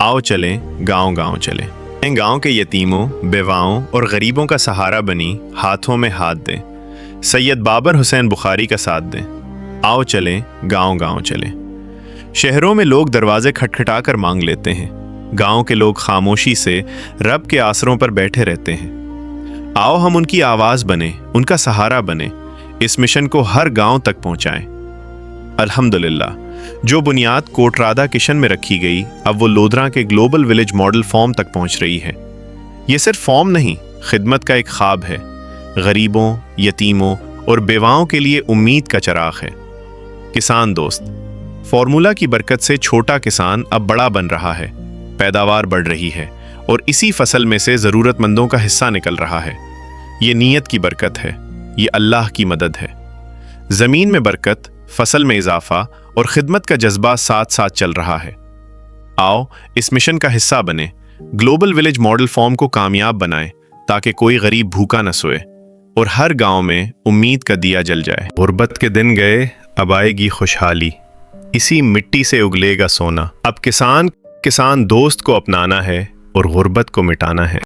आओ चलें गांव गांव चलें। गांव के यतीमों, बेवाओं और गरीबों का सहारा बनी हाथों में हाथ दें। सैयद बाबर हुसैन बुखारी का साथ दें। आओ चलें गांव गांव चलें। शहरों में लोग दरवाजे खटखटा कर मांग लेते हैं, गांव के लोग खामोशी से रब के आसरों पर बैठे रहते हैं। आओ हम उनकी आवाज बने, उनका सहारा बने, इस मिशन को हर गांव तक पहुंचाएं। अल्हम्दुलिल्लाह, जो बुनियाद कोटरादा किशन में रखी गई, अब वो लोधरा के ग्लोबल विलेज मॉडल फॉर्म तक पहुंच रही है। ये सिर्फ फॉर्म नहीं, खिदमत का एक ख्वाब है। गरीबों, यतीमों और बेवाओं के लिए उम्मीद का चराग है। किसान दोस्त, फॉर्मूला की बरकत से छोटा किसान अब बड़ा बन रहा है, पैदावार बढ़ रही है और इसी फसल में से ज़रूरतमंदों का हिस्सा निकल रहा है। ये नीयत की बरकत है, ये अल्लाह की मदद है। ज़मीन में बरकत, फसल में इजाफा और खिदमत का जज्बा साथ साथ चल रहा है। आओ इस मिशन का हिस्सा बने, ग्लोबल विलेज मॉडल फॉर्म को कामयाब बनाएं, ताकि कोई गरीब भूखा न सोए और हर गांव में उम्मीद का दिया जल जाए। गुर्बत के दिन गए, अब आएगी खुशहाली, इसी मिट्टी से उगलेगा सोना। अब किसान दोस्त को अपनाना है और गुर्बत को मिटाना है।